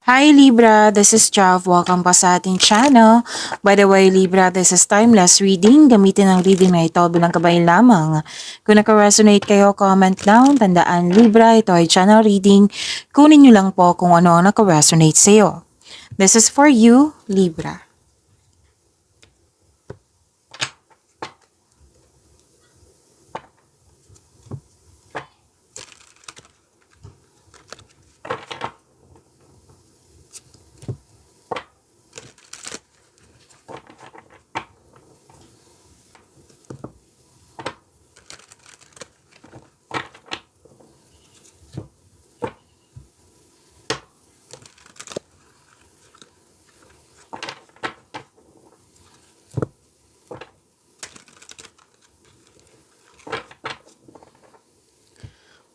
Hi Libra, this is Jav. Welcome pa sa ating channel. By the way, Libra, this is timeless reading. Gamitin ang reading na ito bilang gabay lamang. Kung naka-resonate kayo, comment down. Tandaan, Libra, ito ay channel reading. Kunin nyo lang po kung ano ang naka-resonate sa'yo. This is for you, Libra.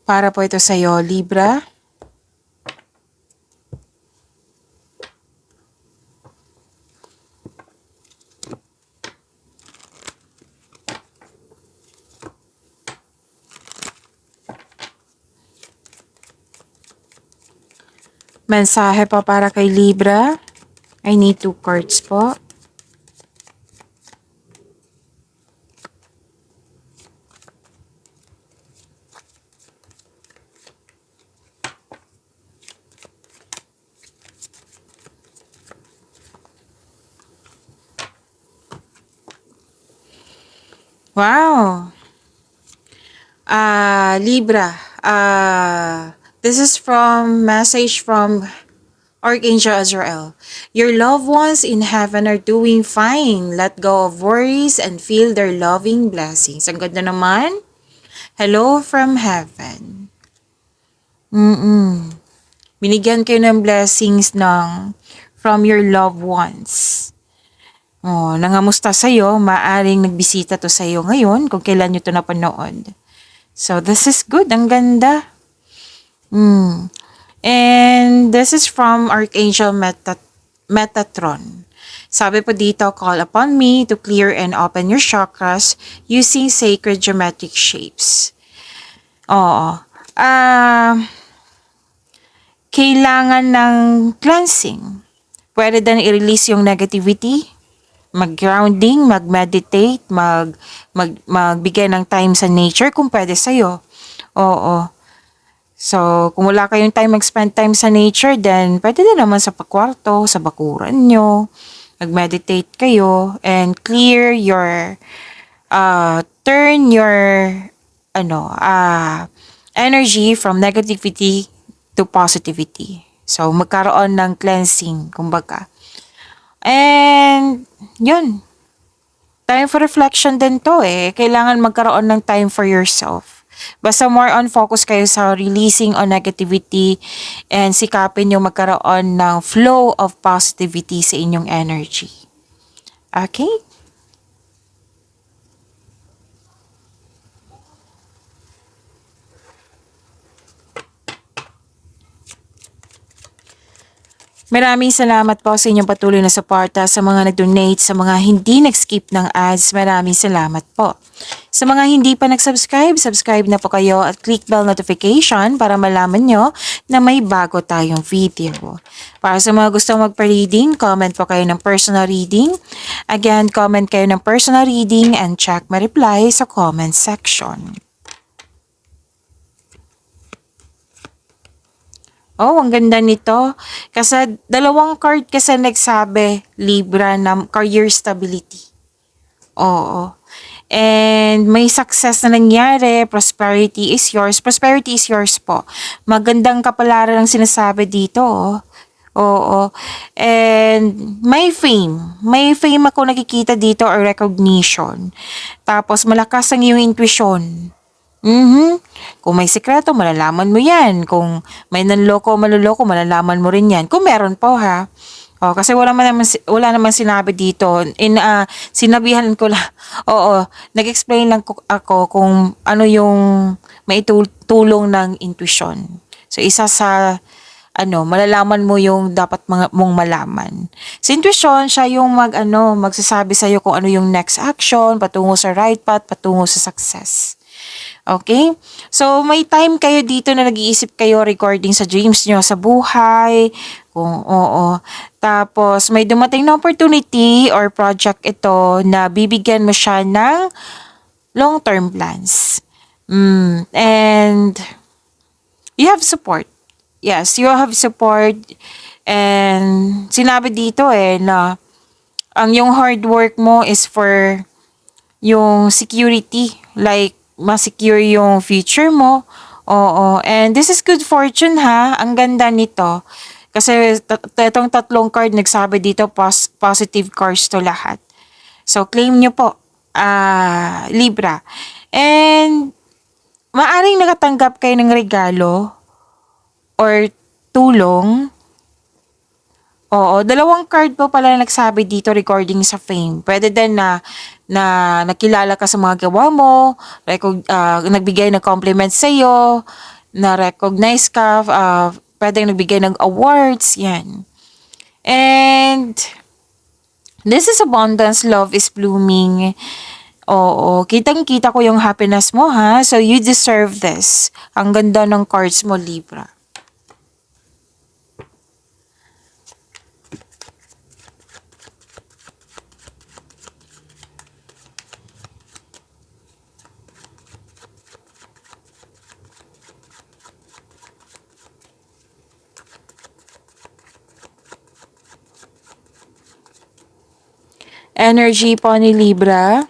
Para po ito sa'yo, Libra. Mensahe po para kay Libra. I need 2 cards po. Wow! Libra, this is from message from Archangel Azrael. Your loved ones in heaven are doing fine. Let go of worries and feel their loving blessings. Ang ganda naman. Hello from heaven. Binigyan kayo ng blessings from your loved ones. Oh, nangamusta sa'yo, maaring nagbisita to sa'yo ngayon kung kailan nyo to napanood. So, this is good. Ang ganda. And this is from Archangel Metatron. Sabi po dito, call upon me to clear and open your chakras using sacred geometric shapes. Oo. Kailangan ng cleansing. Pwede din i-release yung negativity. Mag-grounding, mag-meditate, magbigay ng time sa nature kung pwede sa'yo. Oo. So, kung wala kayong time mag-spend time sa nature, then pwede din naman sa pakwarto, sa bakuran nyo. Mag-meditate kayo and clear your, turn your, energy from negativity to positivity. So, magkaroon ng cleansing, kumbaga. And, yun. Time for reflection din to eh. Kailangan magkaroon ng time for yourself. Basta more on focus kayo sa releasing on negativity and sikapin yung magkaroon ng flow of positivity sa inyong energy. Okay? Maraming salamat po sa inyong patuloy na suporta, sa mga nag-donate, sa mga hindi nag-skip ng ads. Maraming salamat po. Sa mga hindi pa nag-subscribe, subscribe na po kayo at click bell notification para malaman nyo na may bago tayong video. Para sa mga gusto magpa-reading, comment po kayo ng personal reading. Again, comment kayo ng personal reading and check my reply sa comment section. Oh, ang ganda nito. Kasi dalawang card kasi nagsabi, Libra, na career stability. Oo. And may success na nangyari. Prosperity is yours. Prosperity is yours po. Magandang kapalaran ang sinasabi dito. Oo. And may fame. May fame ako nakikita dito or recognition. Tapos malakas ang iyong intuition. Kung may sekreto, malalaman mo yan. Kung may nanloko o maluloko, malalaman mo rin yan. Kung meron po ha. O, kasi wala naman sinabi dito. Sinabihan ko lang. Oo, nag-explain lang ako kung ano yung may tulong ng intuition. So, isa sa malalaman mo yung dapat mong malaman. Sa intuition, siya yung magsasabi sa'yo kung ano yung next action, patungo sa right path, patungo sa success. Okay? So, may time kayo dito na nag-iisip kayo regarding sa dreams nyo sa buhay. Kung oo. Tapos, may dumating na opportunity or project ito na bibigyan mo siya ng long-term plans. And you have support. Yes, you have support. And sinabi dito na ang yung hard work mo is for yung security. Like, ma-secure yung future mo. Oo. And this is good fortune ha. Ang ganda nito. Kasi itong tatlong card nagsabi dito positive cards to lahat. So, claim nyo po. Libra. And maaring nakatanggap kayo ng regalo or tulong. Oo, dalawang card po pala nagsabi dito regarding sa fame. Pwede din na nakilala ka sa mga gawa mo, nagbigay ng compliment sa iyo, na recognize ka, pwedeng nagbigay ng awards, yan. And this is abundance, love is blooming. Oo, kitang-kita ko yung happiness mo ha. So you deserve this. Ang ganda ng cards mo, Libra. Energy po ni Libra.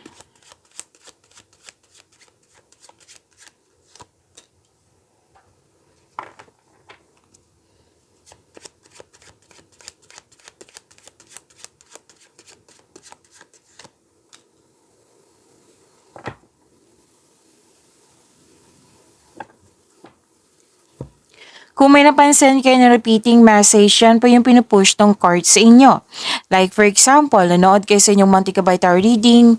Kung may napansin kayo na repeating message, yan po yung pinupush ng card sa inyo. Like for example, nanood kayo sa inyong monthly Kabay Tarot reading,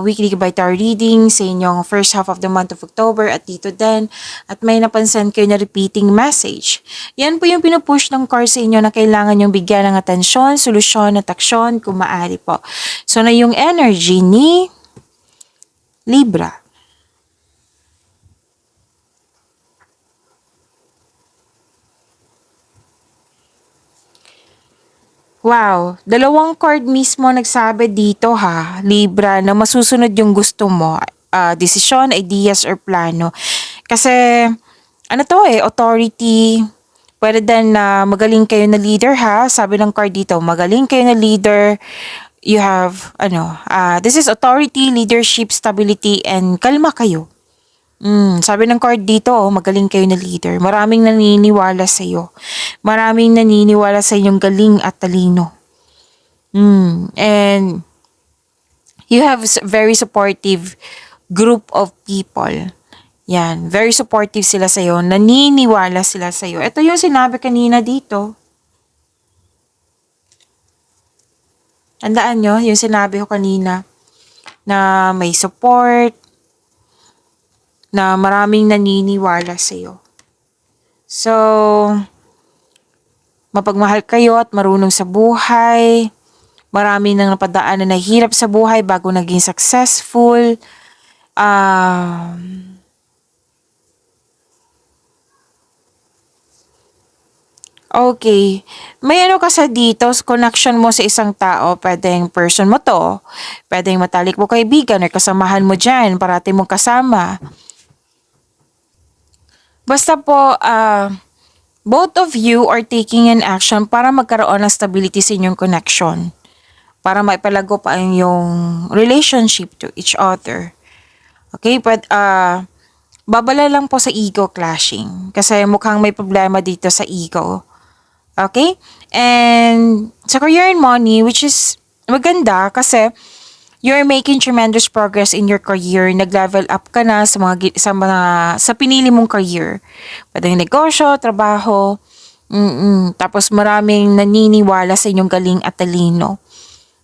weekly Kabay Tarot reading sa inyong first half of the month of October at dito din. At may napansin kayo na repeating message. Yan po yung pinupush ng card sa inyo na kailangan yung bigyan ng atensyon, solusyon at aksyon kung maaari po. So na yung energy ni Libra. Wow, dalawang card mismo nagsabi dito ha, Libra, na masusunod yung gusto mo. Desisyon, ideas, or plano. Kasi, ano to authority. Pwede din na magaling kayo na leader ha. Sabi ng card dito, magaling kayo na leader. You have, this is authority, leadership, stability, and kalma kayo. Sabi ng card dito, magaling kayo na leader. Maraming naniniwala sa iyo. Maraming naniniwala sa inyong galing at talino. And you have very supportive group of people. Yan, very supportive sila sa iyo. Naniniwala sila sa iyo. Ito yung sinabi kanina dito. Tandaan nyo, yung sinabi ko kanina na may support, na maraming naniniwala sa iyo. So, mapagmahal kayo at marunong sa buhay. Marami nang napadaan na nahihirap sa buhay bago naging successful. Okay. May ano ka sa dito, connection mo sa isang tao, pwedeng person mo to, pwedeng matalik mo kaibigan or kasamahan mo dyan, parati mong kasama. Basta po, both of you are taking an action para magkaroon ng stability sa inyong connection. Para maipalago pa ang yung relationship to each other. Okay? But, babala lang po sa ego clashing. Kasi mukhang may problema dito sa ego. Okay? And sa career and money, which is maganda kasi you're making tremendous progress in your career. Nag-level up ka na sa pinili mong career. Pwedeng negosyo, trabaho. Tapos maraming naniniwala sa inyong galing at talino.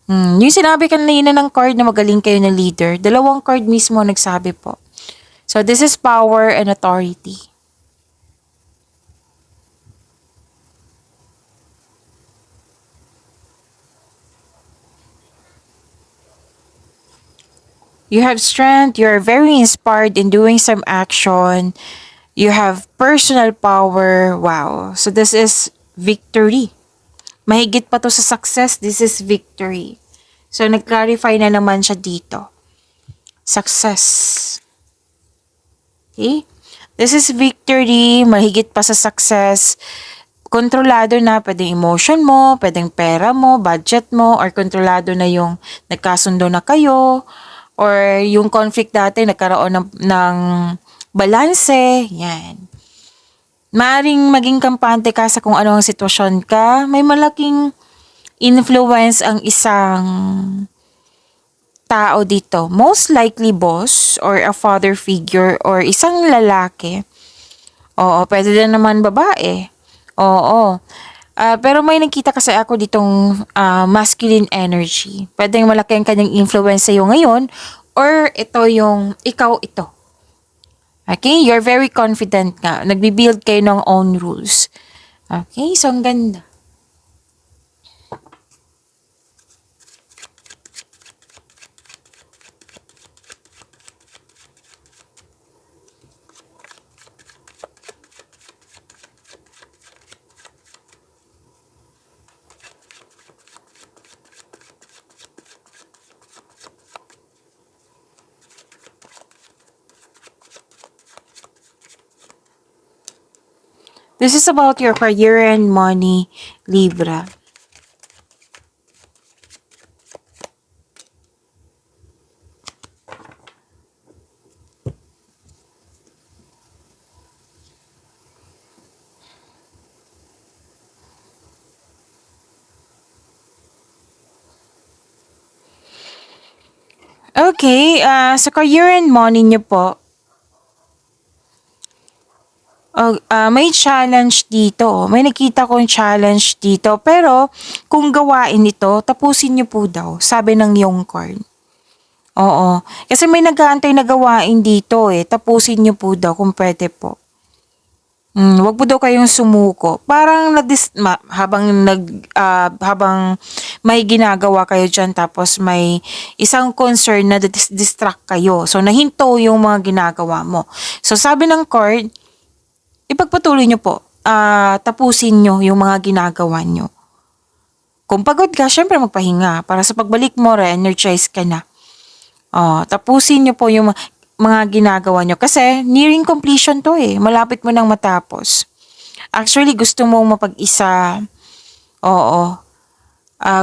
Yung sinabi kanina ng card na magaling kayo na leader, dalawang card mismo nagsabi po. So this is power and authority. You have strength. You're very inspired in doing some action. You have personal power. Wow. So this is victory. Mahigit pa to sa success. This is victory. So nag-clarify na naman siya dito. Success. Okay? This is victory. Mahigit pa sa success. Kontrolado na, pwedeng emotion mo, pwedeng pera mo, budget mo, or kontrolado na yung nagkasundo na kayo, or yung conflict dati nagkaroon ng balanse, yan. Maaring maging kampante ka sa kung ano ang sitwasyon ka, may malaking influence ang isang tao dito. Most likely boss, or a father figure, or isang lalaki. Oo, pwede din naman babae. Oo. Pero may nakita kasi ako ditong masculine energy. Pwedeng malaki ang kanyang influence sa'yo ngayon or ito yung ikaw ito. Okay? You're very confident nga. Nagbi-build kayo ng own rules. Okay? So, ang ganda. This is about your career and money, Libra. Okay, sa career and money niyo po, may challenge dito. May nakita kong challenge dito. Pero, kung gawain ito, tapusin niyo po daw. Sabi ng yung card. Oo. Kasi may nag-aantay na gawain dito eh. Tapusin niyo po daw kung pwede po. Wag po daw kayong sumuko. Parang habang may ginagawa kayo diyan tapos may isang concern na distract kayo. So nahinto yung mga ginagawa mo. So sabi ng card, ipagpatuloy nyo po. Tapusin nyo yung mga ginagawa nyo. Kung pagod ka, syempre magpahinga. Para sa pagbalik mo, re-energize ka na. Tapusin nyo po yung mga ginagawa nyo. Kasi nearing completion to eh. Malapit mo nang matapos. Actually, gusto mong mapag-isa. Oo.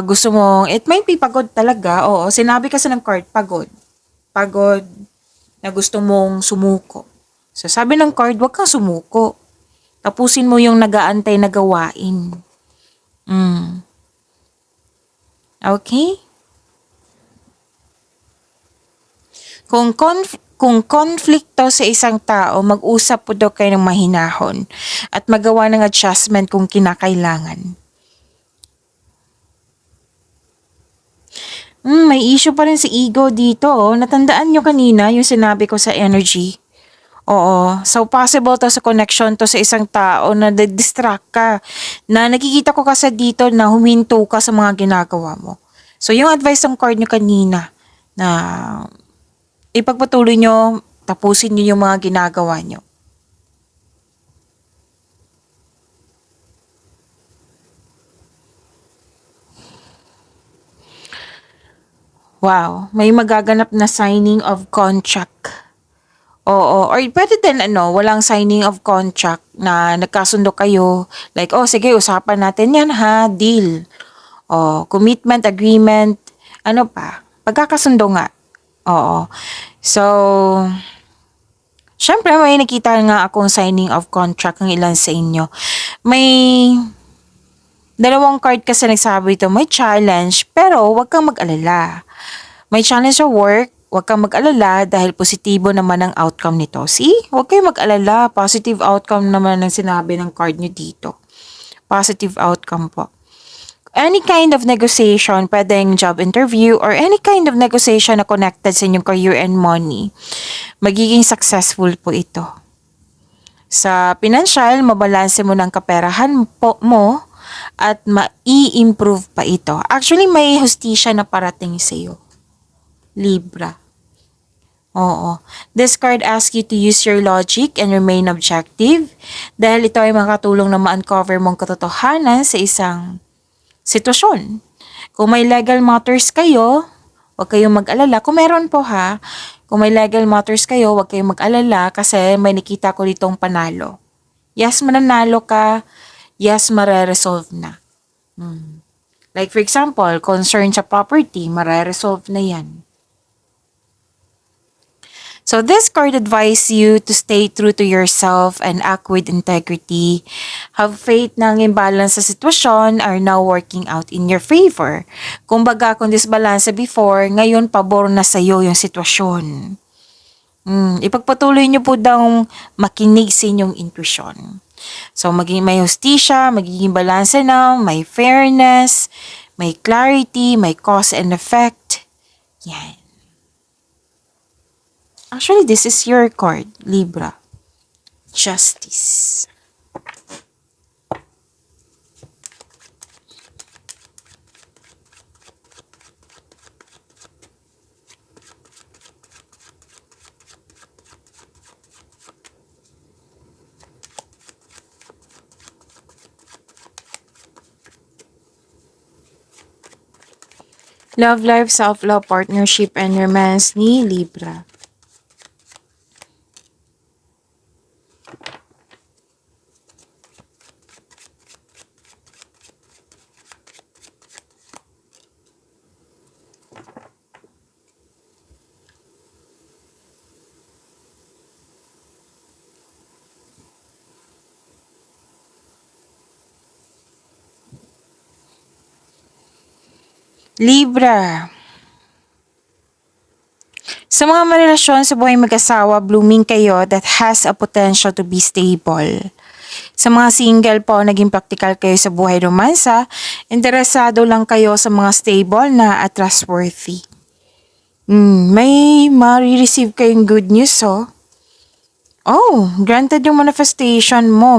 Gusto mong, it might be pagod talaga. Oo. Sinabi kasi ng card, pagod. Pagod na gusto mong sumuko. So, sabi ng card, wag kang sumuko. Tapusin mo yung nag-aantay na gawain. Okay? Kung konflikto sa isang tao, mag-usap po daw kayo ng mahinahon at magawa ng adjustment kung kinakailangan. May issue pa rin si ego dito. Natandaan nyo kanina yung sinabi ko sa energy. Oo. So, possible to sa connection to sa isang tao na distract ka. Na nakikita ko kasi dito na huminto ka sa mga ginagawa mo. So, yung advice ng card nyo kanina na ipagpatuloy nyo, tapusin nyo yung mga ginagawa nyo. Wow. May magaganap na signing of contract. Oo, or pwede din walang signing of contract na nagkasundo kayo. Like, sige, usapan natin yan ha, deal. Commitment, agreement, ano pa, pagkakasundo nga. Oo. So, syempre may nakita nga akong signing of contract ng ilan sa inyo. May dalawang card kasi nagsabi ito, may challenge, pero wag kang mag-alala. May challenge sa work, huwag kang mag-alala dahil positibo naman ang outcome nito. See? Huwag kayong mag-alala. Positive outcome naman ang sinabi ng card nyo dito. Positive outcome po. Any kind of negotiation, pwedeng job interview or any kind of negotiation na connected sa inyong career and money, magiging successful po ito. Sa financial, mabalanse mo ng kaperahan po mo at ma-i-improve pa ito. Actually, may hustisya na parating sa iyo. Libra. Oo. This card asks you to use your logic and remain objective dahil ito ay makatulong na ma-uncover mong katotohanan sa isang sitwasyon. Kung may legal matters kayo, huwag kayong mag-alala. Kung meron po ha, kung may legal matters kayo, huwag kayong mag-alala kasi may nakita ko ditong panalo. Yes, mananalo ka. Yes, mare-resolve na. Like for example, concern sa property, mare-resolve na yan. So this card advises you to stay true to yourself and act with integrity. Have faith na ang imbalance sa sitwasyon are now working out in your favor. Kumbaga, kung disbalance before, ngayon pabor na sa iyo yung sitwasyon. Ipagpatuloy niyo po daw makinig sa inyong intuition. So maging may hustisya, magiging balanse na, may fairness, may clarity, may cause and effect. Yan. Actually, this is your card, Libra. Justice. Love life, self-love, partnership, and romance ni Libra. Libra. Sa mga marelasyon sa buhay mag-asawa, blooming kayo that has a potential to be stable. Sa mga single po, naging practical kayo sa buhay romansa, interesado lang kayo sa mga stable na at trustworthy. May ma-receive kayong good news, oh. Oh, granted yung manifestation mo.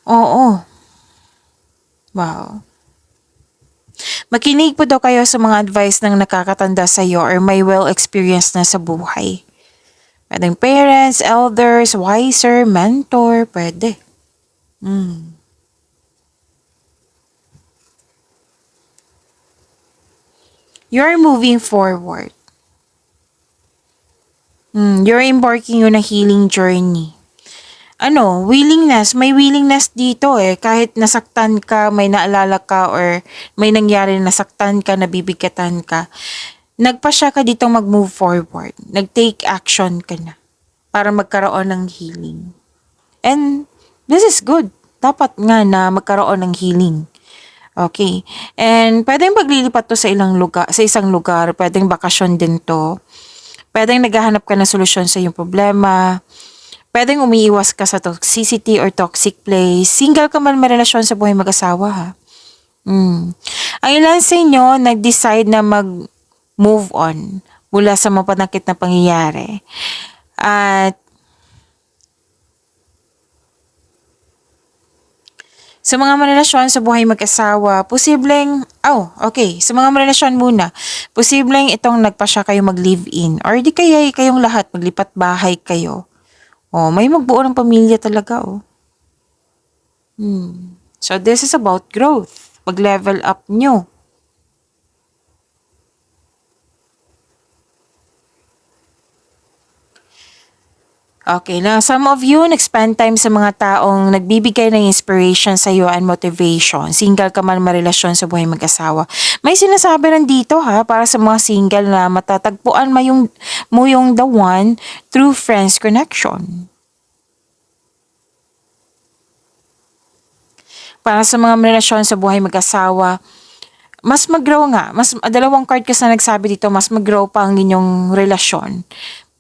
Oo. Wow. Makinig po daw kayo sa mga advice ng nakakatanda sa iyo or may well-experienced na sa buhay. Pwedeng parents, elders, wiser, mentor, pwede. You're moving forward. You're embarking on a healing journey. May willingness dito eh. Kahit nasaktan ka, may naalala ka, or may nangyari na nasaktan ka, nabibigatan ka, nagpasya ka dito mag-move forward. Nag-take action ka na para magkaroon ng healing. And this is good. Dapat nga na magkaroon ng healing. Okay. And pwedeng paglilipat to sa isang lugar, pwedeng bakasyon din to. Pwedeng naghahanap ka ng solusyon sa iyong problema. Pwedeng umiiwas ka sa toxicity or toxic place. Single ka man may relasyon sa buhay mag-asawa, ha? Ang ilan sa inyo nag-decide na mag-move on mula sa mapanakit na pangyayari. At sa mga marelasyon sa buhay mag-asawa, sa mga marelasyon muna, posibleng itong nagpasya kayo mag-live-in or di kaya kayong lahat maglipat bahay kayo. May magbuo ng pamilya talaga, So, this is about growth. Pag-level up nyo. Okay, now some of you nag-spend time sa mga taong nagbibigay ng inspiration sa iyo and motivation. Single ka man marelasyon sa buhay mag-asawa. May sinasabi rin dito para sa mga single na matatagpuan mo yung the one through friends connection. Para sa mga relasyon sa buhay mag-asawa, mas mag-grow nga. Dalawang card kasi na nagsabi dito, mas mag-grow pa ang inyong relasyon.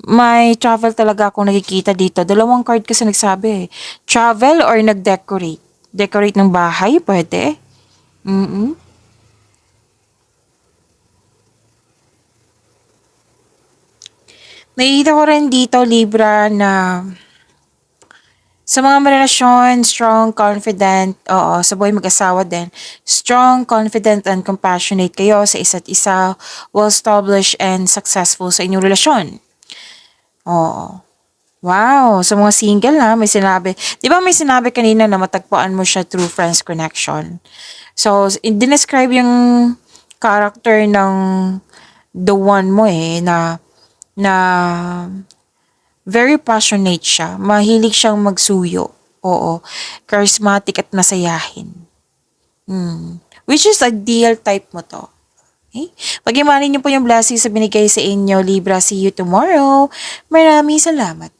May travel talaga akong nakikita dito. Dalawang card kasi nagsabi. Travel or nag-decorate. Decorate ng bahay, pwede. Nakikita ko rin dito, Libra, na sa mga relasyon, strong, confident, sa buhay mag-asawa din, strong, confident, and compassionate kayo sa isa't isa, well-established and successful sa inyong relasyon. Oo. Wow, sa mga single ha, may sinabi. 'Di ba may sinabi kanina na matagpuan mo siya through friends connection? So, dinescribe yung character ng the one mo na very passionate siya. Mahilig siyang magsuyo. Oo. Charismatic at masayahin. Which is ideal type mo to. Okay? Pag-imanin niyo po yung blessings sa binigay sa inyo, Libra. See you tomorrow. Maraming salamat.